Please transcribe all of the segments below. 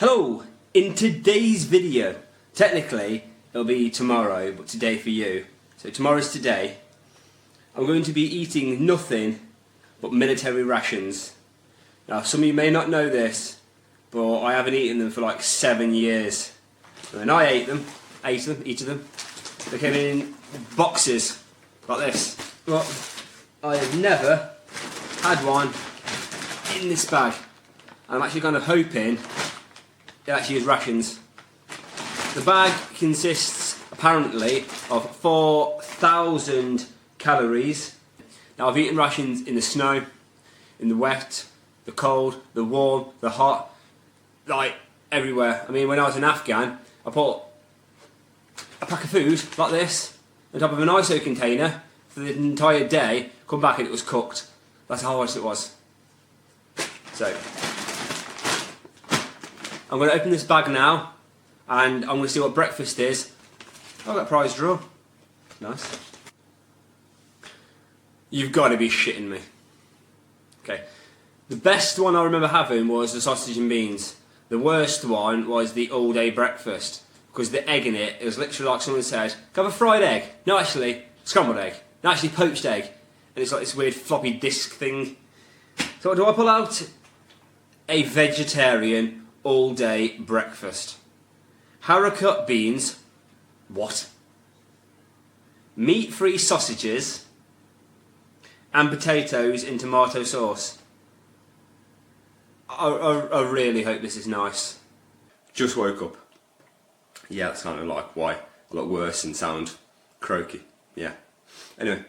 Hello! In today's video, technically it'll be tomorrow, but today for you. So tomorrow's today. I'm going to be eating nothing but military rations. Now some of you may not know this, but I haven't eaten them for like 7 years. And I ate each of them. They came in boxes like this. But I have never had one in this bag. And I'm actually kind of hoping it actually is rations. The bag consists apparently of 4,000 calories. Now I've eaten rations in the snow, in the wet, the cold, the warm, the hot, like everywhere. I mean, when I was in Afghan, I put a pack of food like this on top of an ISO container for the entire day, come back and it was cooked. That's how hot it was. So I'm going to open this bag now and I'm going to see what breakfast is. Oh, that prize draw. Nice. You've got to be shitting me. Okay. The best one I remember having was the sausage and beans. The worst one was the all-day breakfast, because the egg in it was literally like someone said, "Can I have a fried egg?" No, actually, scrambled egg. No, actually, poached egg. And it's like this weird floppy disc thing. So what do I pull out? A vegetarian all-day breakfast. Haricot beans. What? Meat-free sausages and potatoes in tomato sauce. I really hope this is nice. Just woke up. Yeah, that's kind of like why I look worse and sound croaky. Yeah. Anyway.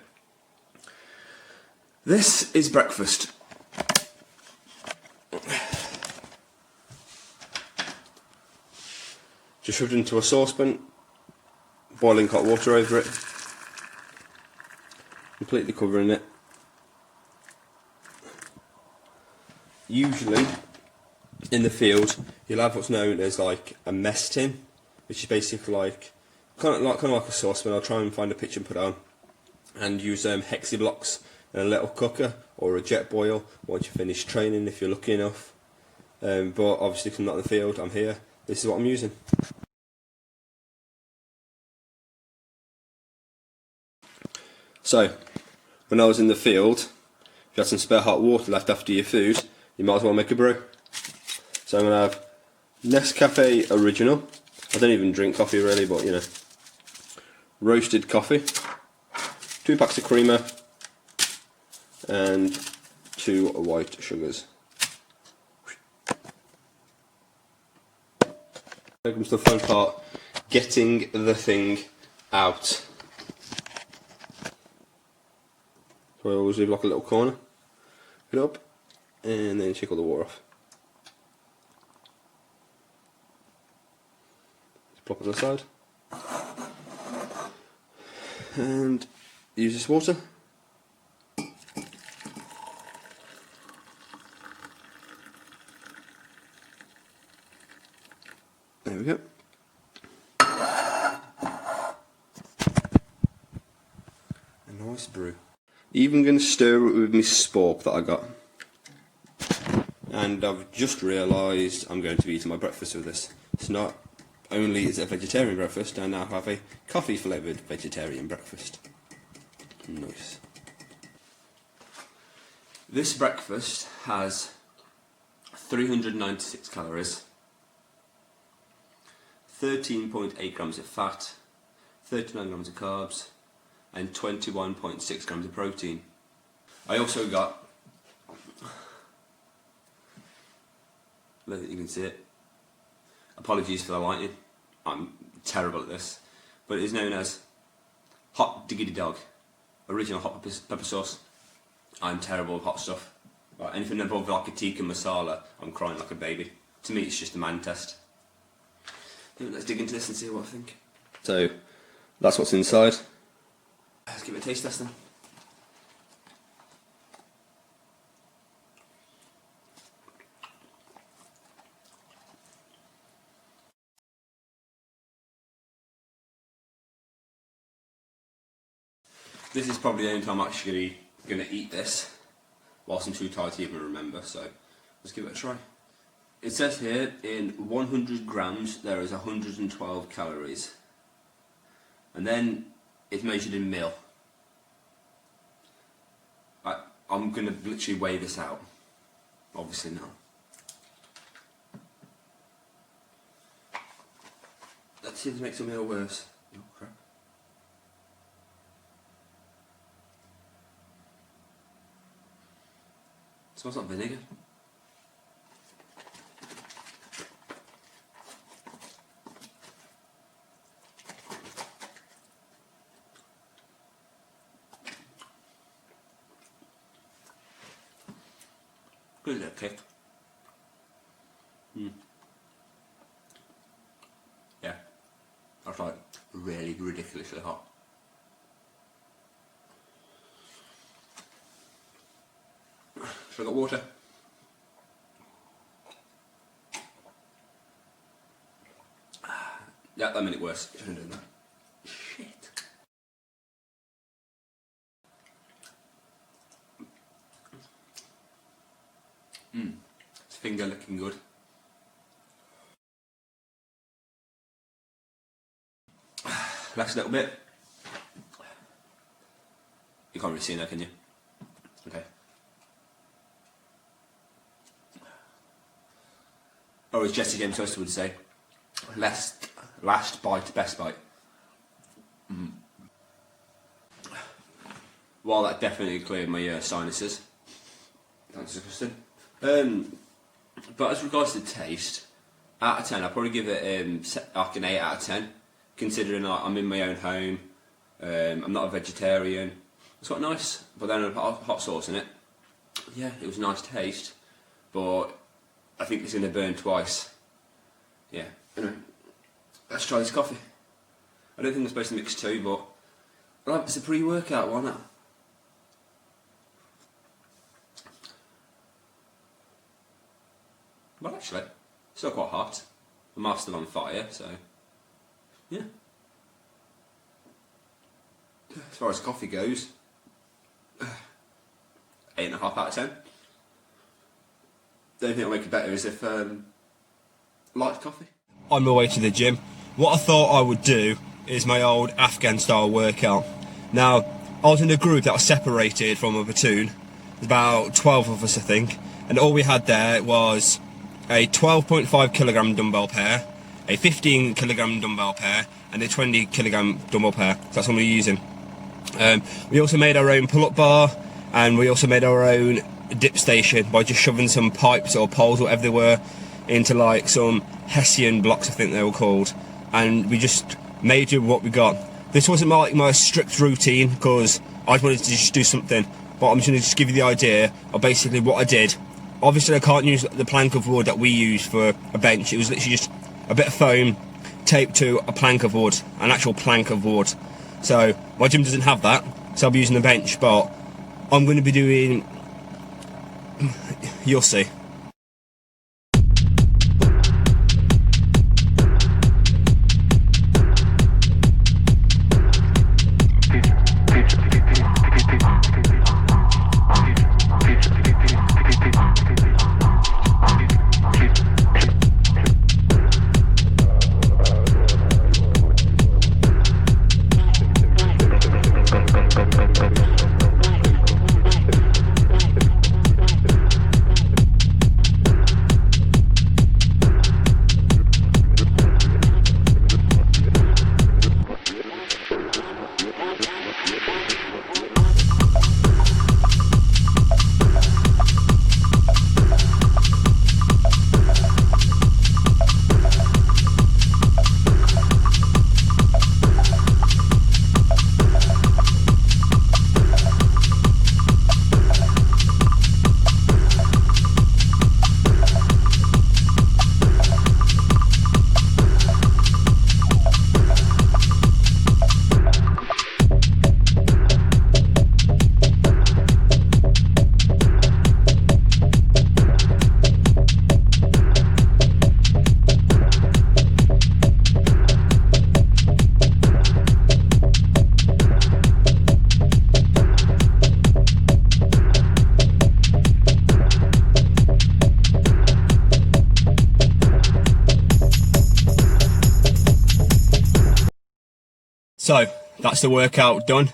This is breakfast. Just shoved into a saucepan, boiling hot water over it, completely covering it. Usually, in the field, you'll have what's known as like a mess tin, which is basically like kind of like a saucepan. I'll try and find a picture and put it on, and use hexi blocks and a little cooker or a jet boil once you finish training, if you're lucky enough. But obviously, because I'm not in the field, I'm here. This is what I'm using. So, when I was in the field, if you had some spare hot water left after your food, you might as well make a brew. So I'm going to have Nescafe Original. I don't even drink coffee really, but you know. Roasted coffee, 2 packs of creamer, and 2 white sugars. Here comes the fun part, getting the thing out. So I always leave like a little corner, put it up, and then shake all the water off. Just plop it on the side. And use this water. There we go. A nice brew. Even going to stir it with my spork that I got. And I've just realised I'm going to be eating my breakfast with this. It's not only is it a vegetarian breakfast, I now have a coffee flavoured vegetarian breakfast. Nice. This breakfast has 396 calories, 13.8 grams of fat, 39 grams of carbs, and 21.6 grams of protein. I also got, I don't think you can see it, apologies for the lighting, I'm terrible at this, but it is known as hot diggity dog, original hot pepper sauce. I'm terrible with hot stuff. Right, anything above like a tikka masala, I'm crying like a baby. To me it's just a man test. Let's dig into this and see what I think. So, that's what's inside. Let's give it a taste test then. This is probably the only time I'm actually going to eat this, whilst I'm too tired to even remember, so let's give it a try. It says here in 100 grams there is 112 calories, and then it's measured in mil. I'm going to literally weigh this out, obviously now. Let's see if this makes the meal worse. Oh crap. Smells like vinegar. Good little kick. Yeah, that's like really ridiculously hot. So I got water. Yeah, that made it worse. Shouldn't have done that. Shit. His finger looking good. Last little bit. You can't really see now, can you? Okay. Or as Jesse James Huster would say, last bite, best bite. Well, that definitely cleared my sinuses. Thanks, Kristen. But as regards to taste, out of 10, I'd probably give it like an 8 out of 10, considering I'm in my own home, I'm not a vegetarian. It's quite nice, but then I put hot sauce in it. Yeah, it was a nice taste, but I think it's going to burn twice. Yeah, anyway, let's try this coffee. I don't think I'm supposed to mix two, but it's a pre-workout, why not? Well, actually, still quite hot. My mouth's still on fire, so yeah. As far as coffee goes, 8.5 out of 10. The only thing that'll make it better is if light coffee. On my way to the gym, what I thought I would do is my old Afghan style workout. Now, I was in a group that was separated from a platoon. There's about 12 of us, I think, and all we had there was a 12.5 kilogram dumbbell pair, a 15 kilogram dumbbell pair, and a 20 kilogram dumbbell pair. So that's what we're using. We also made our own pull-up bar, and we also made our own dip station by just shoving some pipes or poles, whatever they were, into like some Hessian blocks, I think they were called, and we just made do with what we got. This wasn't my strict routine because I just wanted to just do something, but I'm just going to just give you the idea of basically what I did. Obviously I can't use the plank of wood that we use for a bench. It was literally just a bit of foam taped to a plank of wood, an actual plank of wood. So my gym doesn't have that, so I'll be using the bench, but I'm going to be doing, you'll see. So, that's the workout done.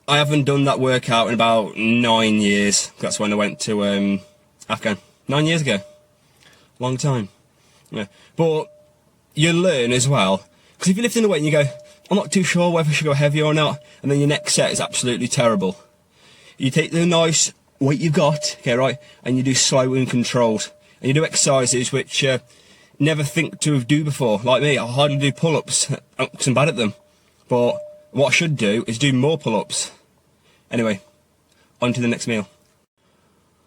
I haven't done that workout in about 9 years. That's when I went to Afghan. 9 years ago. Long time. Yeah. But you learn as well. Because if you're lifting the weight and you go, I'm not too sure whether I should go heavier or not, and then your next set is absolutely terrible. You take the nice weight you've got, okay, right, and you do slow and controlled. And you do exercises which never think to have do before. Like me, I hardly do pull-ups, because I'm bad at them. But what I should do is do more pull-ups. Anyway, on to the next meal.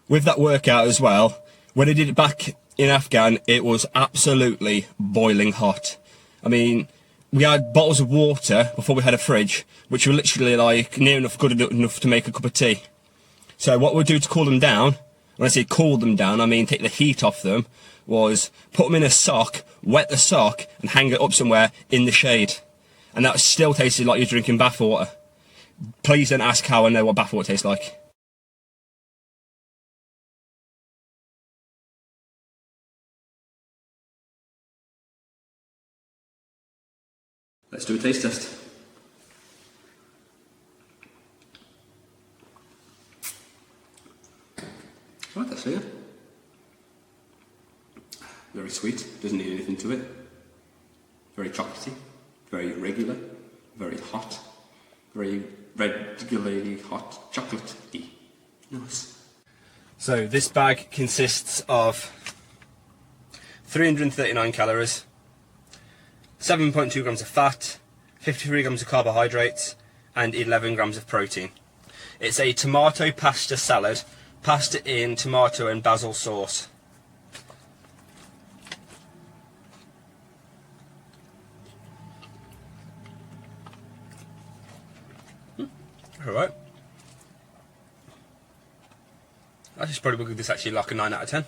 With that workout as well, when I did it back in Afghan, it was absolutely boiling hot. I mean, we had bottles of water before we had a fridge, which were literally like near enough good enough to make a cup of tea. So what we'll do to cool them down, when I say cool them down, I mean take the heat off them, was put them in a sock, wet the sock, and hang it up somewhere in the shade. And that still tasted like you're drinking bath water. Please don't ask how I know what bath water tastes like. Let's do a taste test. I like that sugar. Very sweet, doesn't need anything to it. Very chocolatey, very regular, very hot, very regularly hot chocolate-y. Nice. So this bag consists of 339 calories, 7.2 grams of fat, 53 grams of carbohydrates, and 11 grams of protein. It's a tomato pasta salad, pasta in tomato and basil sauce. Alright. I just probably give this actually like a 9 out of 10.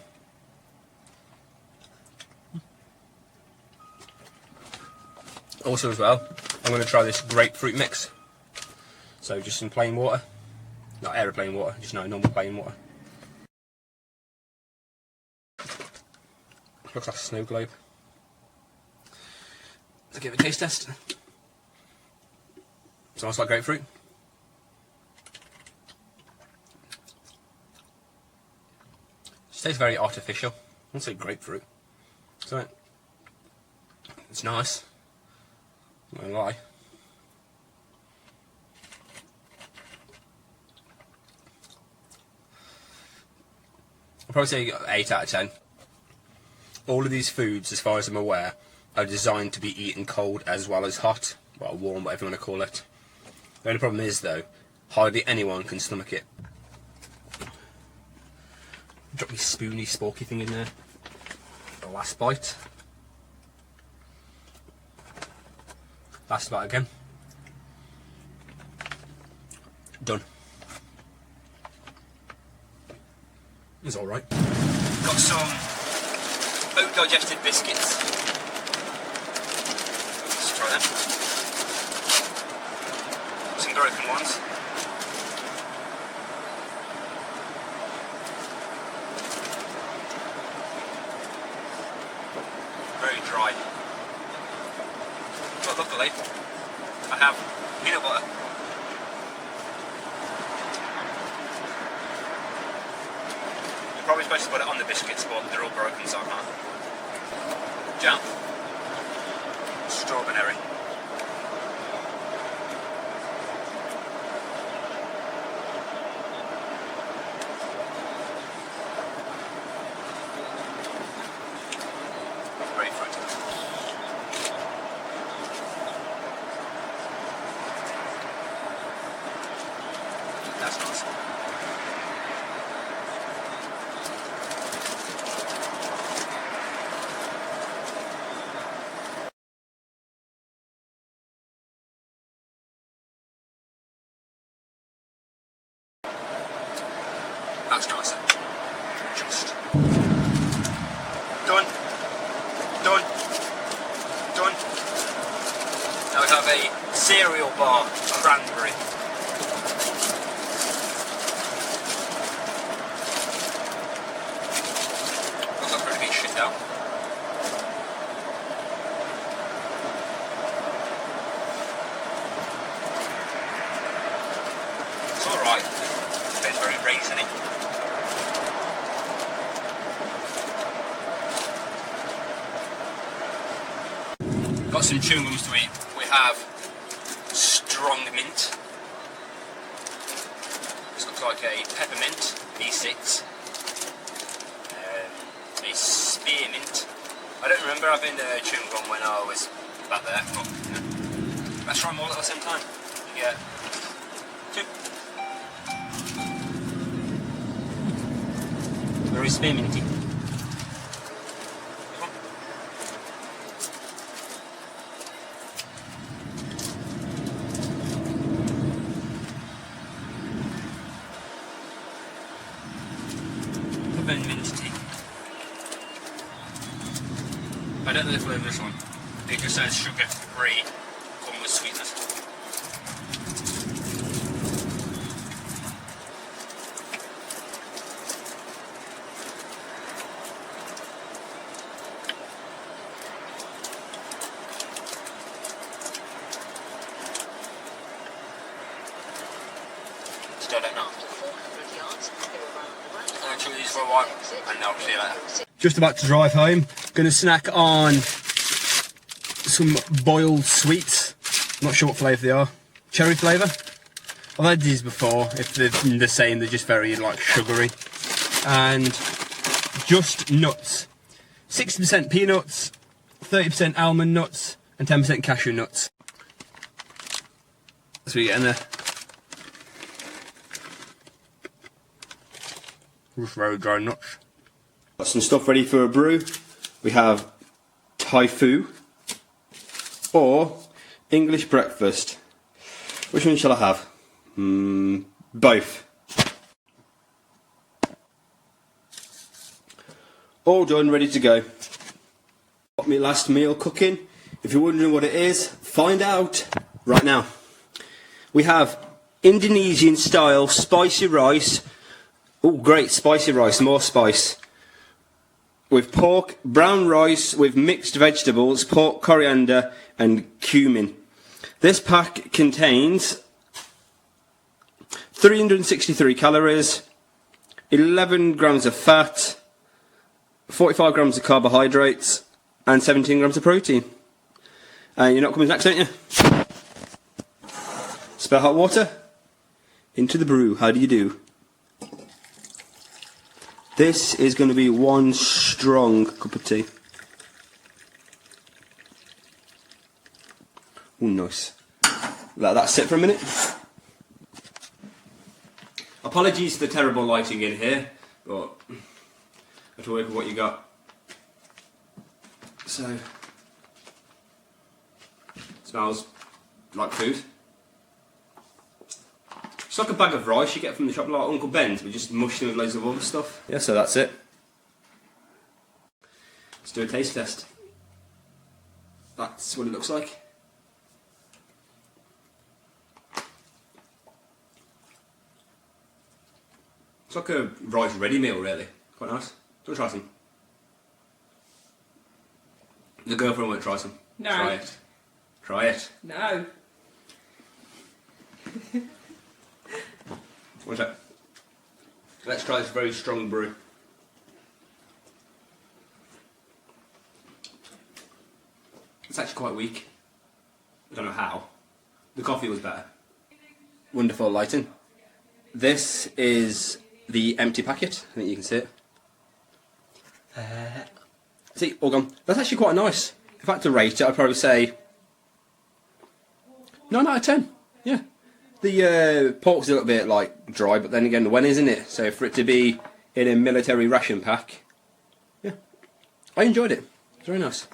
Also as well, I'm going to try this grapefruit mix. So just some plain water. Not aeroplane water, just normal plain water. Looks like a snow globe. Let's give it a taste test. Smells like grapefruit. It tastes very artificial. I wouldn't say grapefruit. So it's nice. I'm not gonna lie. I'll probably say 8 out of 10. All of these foods, as far as I'm aware, are designed to be eaten cold as well as hot. Well, warm, whatever you want to call it. The only problem is, though, hardly anyone can stomach it. Drop my spoony, sporky thing in there. The last bite. Last bite again. Done. It's alright. Got some oat digested biscuits. Let's try them. Some broken ones. Very dry. But luckily, I have peanut butter. You're probably supposed to put it on the biscuits, but they're all broken, so I can't. Jam. Strawberry. That's nice. That's nice. Just done. Done. Done. Now we have a cereal bar cranberry. Out. very raisiny. Got some chewing gums to eat. We have strong mint. This looks like a peppermint V6. A spearmint. I don't remember having chewing gum when I was back there, but you know, let's try them all at the same time. Yeah. Two. Very spearminty. Minty. I don't know the flavour of this one. It just says sugar free, come with sweetness. Still don't know. These for a while, and I'll see you later. Just about to drive home. Gonna snack on some boiled sweets. Not sure what flavour they are. Cherry flavour. I've had these before. If they're the same, they're just very like sugary. And just nuts. 60% peanuts, 30% almond nuts, and 10% cashew nuts. That's what you get in there. Just very dry nuts. Got some stuff ready for a brew. We have Thai Fu or English breakfast. Which one shall I have? Both. All done, ready to go. Got my last meal cooking. If you're wondering what it is, find out right now. We have Indonesian style spicy rice. Oh, great, spicy rice, more spice. With pork, brown rice with mixed vegetables, pork, coriander and cumin. This pack contains 363 calories, 11 grams of fat, 45 grams of carbohydrates and 17 grams of protein. And you're not coming next, aren't you? Spare hot water into the brew. How do you do? This is going to be one strong cup of tea. Oh, nice. Let that sit for a minute. Apologies for the terrible lighting in here, but I have to work with what you got. So, smells like food. It's like a bag of rice you get from the shop, like Uncle Ben's, but just mushed in with loads of other stuff. Yeah, so that's it. Let's do a taste test. That's what it looks like. It's like a rice ready meal, really. Quite nice. Do you want to try some? The girlfriend won't try some. No. Try it. Try it. No. What's that? Let's try this very strong brew. It's actually quite weak. I don't know how. The coffee was better. Wonderful lighting. This is the empty packet. I think you can see it. See, all gone. That's actually quite nice. If I had to rate it, I'd probably say 9 out of 10. Yeah. The pork's a little bit like dry, but then again, when isn't it? So for it to be in a military ration pack, yeah, I enjoyed it. It's very nice.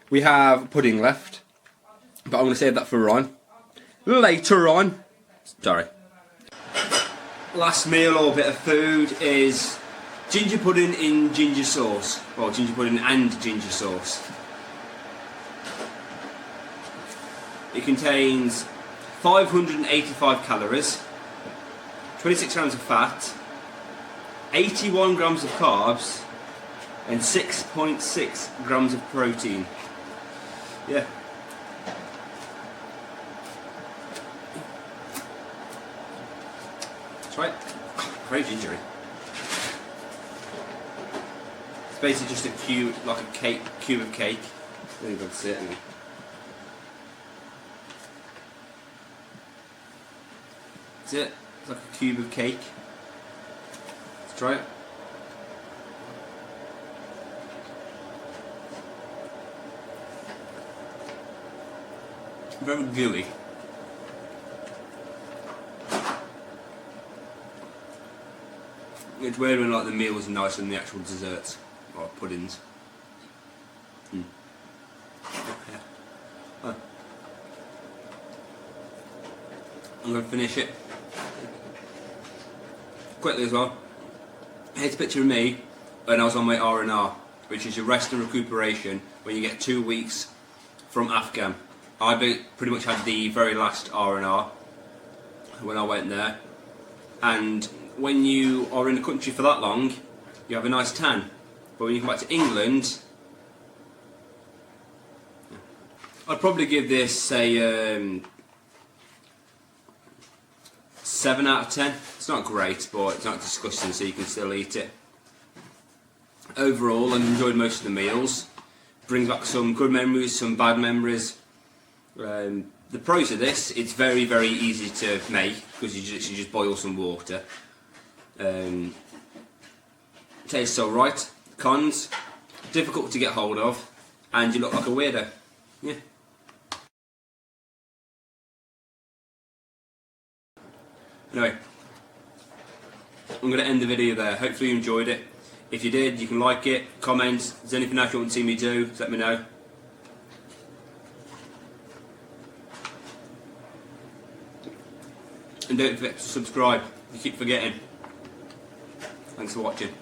We have pudding left, but I'm going to save that for Ryan later on. Sorry. Last meal or bit of food is ginger pudding in ginger sauce, or ginger pudding and ginger sauce. It contains 585 calories, 26 grams of fat, 81 grams of carbs, and 6.6 grams of protein. Yeah. That's right. Very gingery. It's basically just a cube, like a cube of cake. I think that's it. That's it. It's like a cube of cake. Let's try it. Very gooey. It's weird when like the meals are nicer than the actual desserts or puddings. Yeah. Oh. I'm going to finish it quickly as well. Here's a picture of me when I was on my R&R, which is your rest and recuperation when you get 2 weeks from Afghan. I pretty much had the very last R&R when I went there, and when you are in the country for that long you have a nice tan, but when you come back to England, I'd probably give this a 7 out of 10. It's not great, but it's not disgusting, so you can still eat it. Overall, I've enjoyed most of the meals. Brings back some good memories, some bad memories. The pros of this, it's very, very easy to make because you just boil some water. Tastes alright. Cons, difficult to get hold of, and you look like a weirdo. Yeah. Anyway, I'm going to end the video there. Hopefully you enjoyed it. If you did, you can like it, comment. If there's anything else you want to see me do, just let me know. And don't forget to subscribe. You keep forgetting. Thanks for watching.